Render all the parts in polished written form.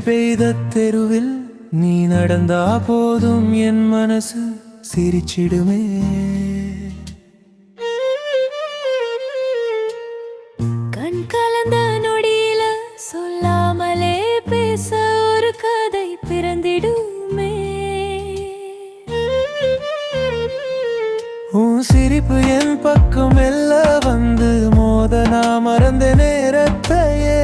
பெய்த தெருவில் நீ நடந்தா போதும் என் மனசு சிரிச்சிடுமே. கண் கலந்த நொடியில சொல்லாமலே பேச ஒரு கதை பிறந்திடுமே. உன் சிரிப்பு என் பக்கம் மெல்ல வந்து மோத நான் மறந்த நேரத்தையே.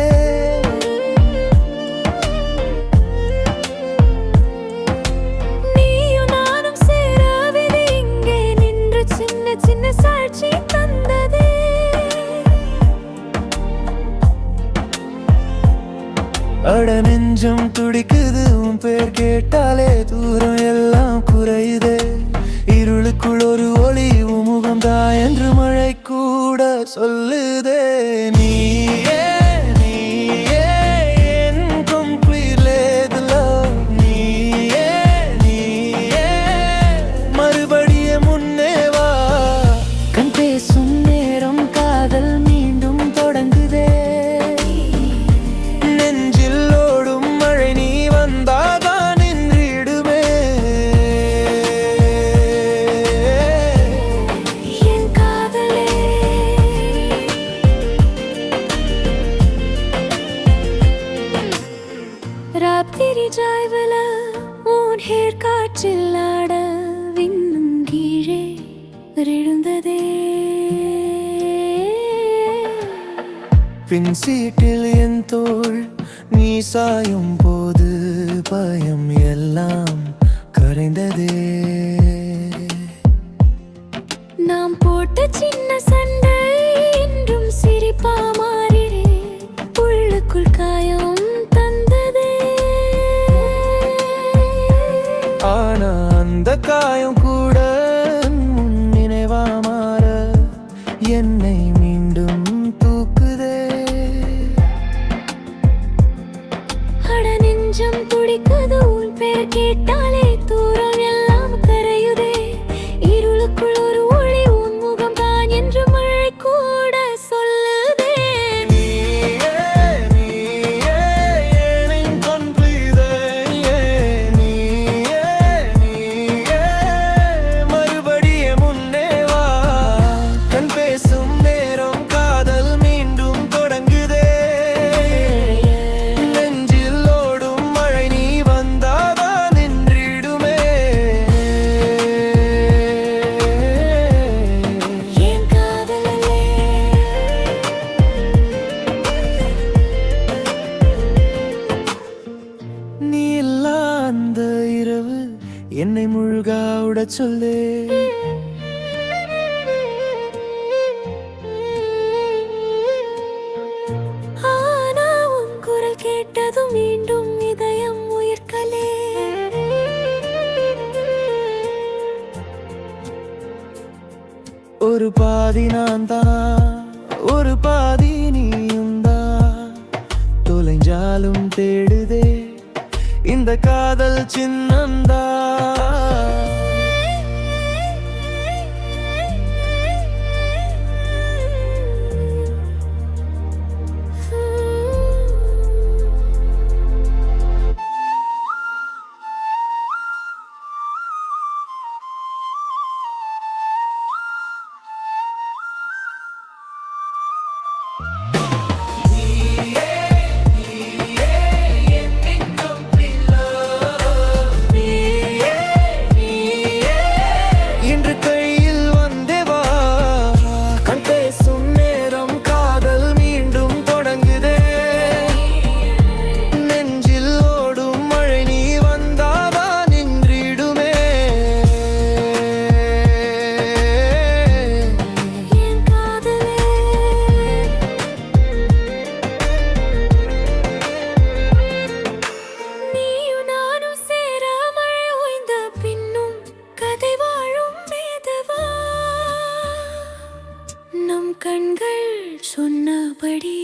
நீயும் நானும் சேர விதி இங்கே நின்று சின்ன சின்ன சாட்சி தந்ததே. அட நெஞ்சம் துடிக்குது உன் பேர் கேட்டாலே தூரம் எல்லாம் குறையுதே. இருளுக்குள் ஒரு ஒளி முகம்தா என்று மழை கூட சொல்லுதே. நீயே நீயே என் complete love. நீயே நீயே மறுபடியே முன்னே வா. கண் பேசும் நேரம் காதல் மீண்டும் தொடங்குதே. நெஞ்சில் ஓடும் மழை நீ வந்தாதான் நின்றிடுமே. என் காதலே ராத்திரி டிரைவல உன் ஹேர் காற்றில் ஆட விண்ணும் கீழே விழுந்ததே. பின் சீட்டில் என் தோள் நீ சாயும் போது பயம் எல்லாம் கரைந்ததே. நாம் போட்ட சின்ன சண்டை என்றும் சிரிப்பா மாறிடே. உள்ளுக்குள் காயம் தந்ததே. ஆனா அந்த காயம் கூட உன் நினைவா மாற என்னை மீண்டும் தூக்குதே. அட நெஞ்சம் துடிக்குது உன் பேர் கேட்டாலே தூரம் எல்லாம் கரையுதே. இருளுக்குள் ஒரு ஒளி உன் முகம் தான் என்று மழை கூட சொல்லுதே. நீயே நீயே என் complete. நீயே நீயே மறுபடியே முன்னே வா. கண் பேசும் நேரம் காதல் மீண்டும் தொடங்குதே. நெஞ்சில் ஓடும் மழை நீ வந்தாதான் நின்றிடுமே. என் காதலே நீ இல்லா அந்த இரவு என்னை முழுகா விடச் சொல்லு. ஆனா உன் குரல் கேட்டதும் மீண்டும் இதயம் உயிர்க்கலே. ஒரு பாதி நான் தான் ஒரு பாதி நீயும் தான். தொலைஞ்சாலும் தேடுதே இந்த காதல் சின்னந்தா. இன்று கையில் வந்தே வா. கண் பேசும் நேரம் காதல் மீண்டும் தொடங்குதே. நெஞ்சில் ஓடும் மழை நீ வந்தாதான் நின்றிடுமே. என் காதலே நீயும் நானும் சேர மழை ஓய்ந்த பின்னும் கதை வாழும் மேதவா. நம் கண்கள் சொன்னபடி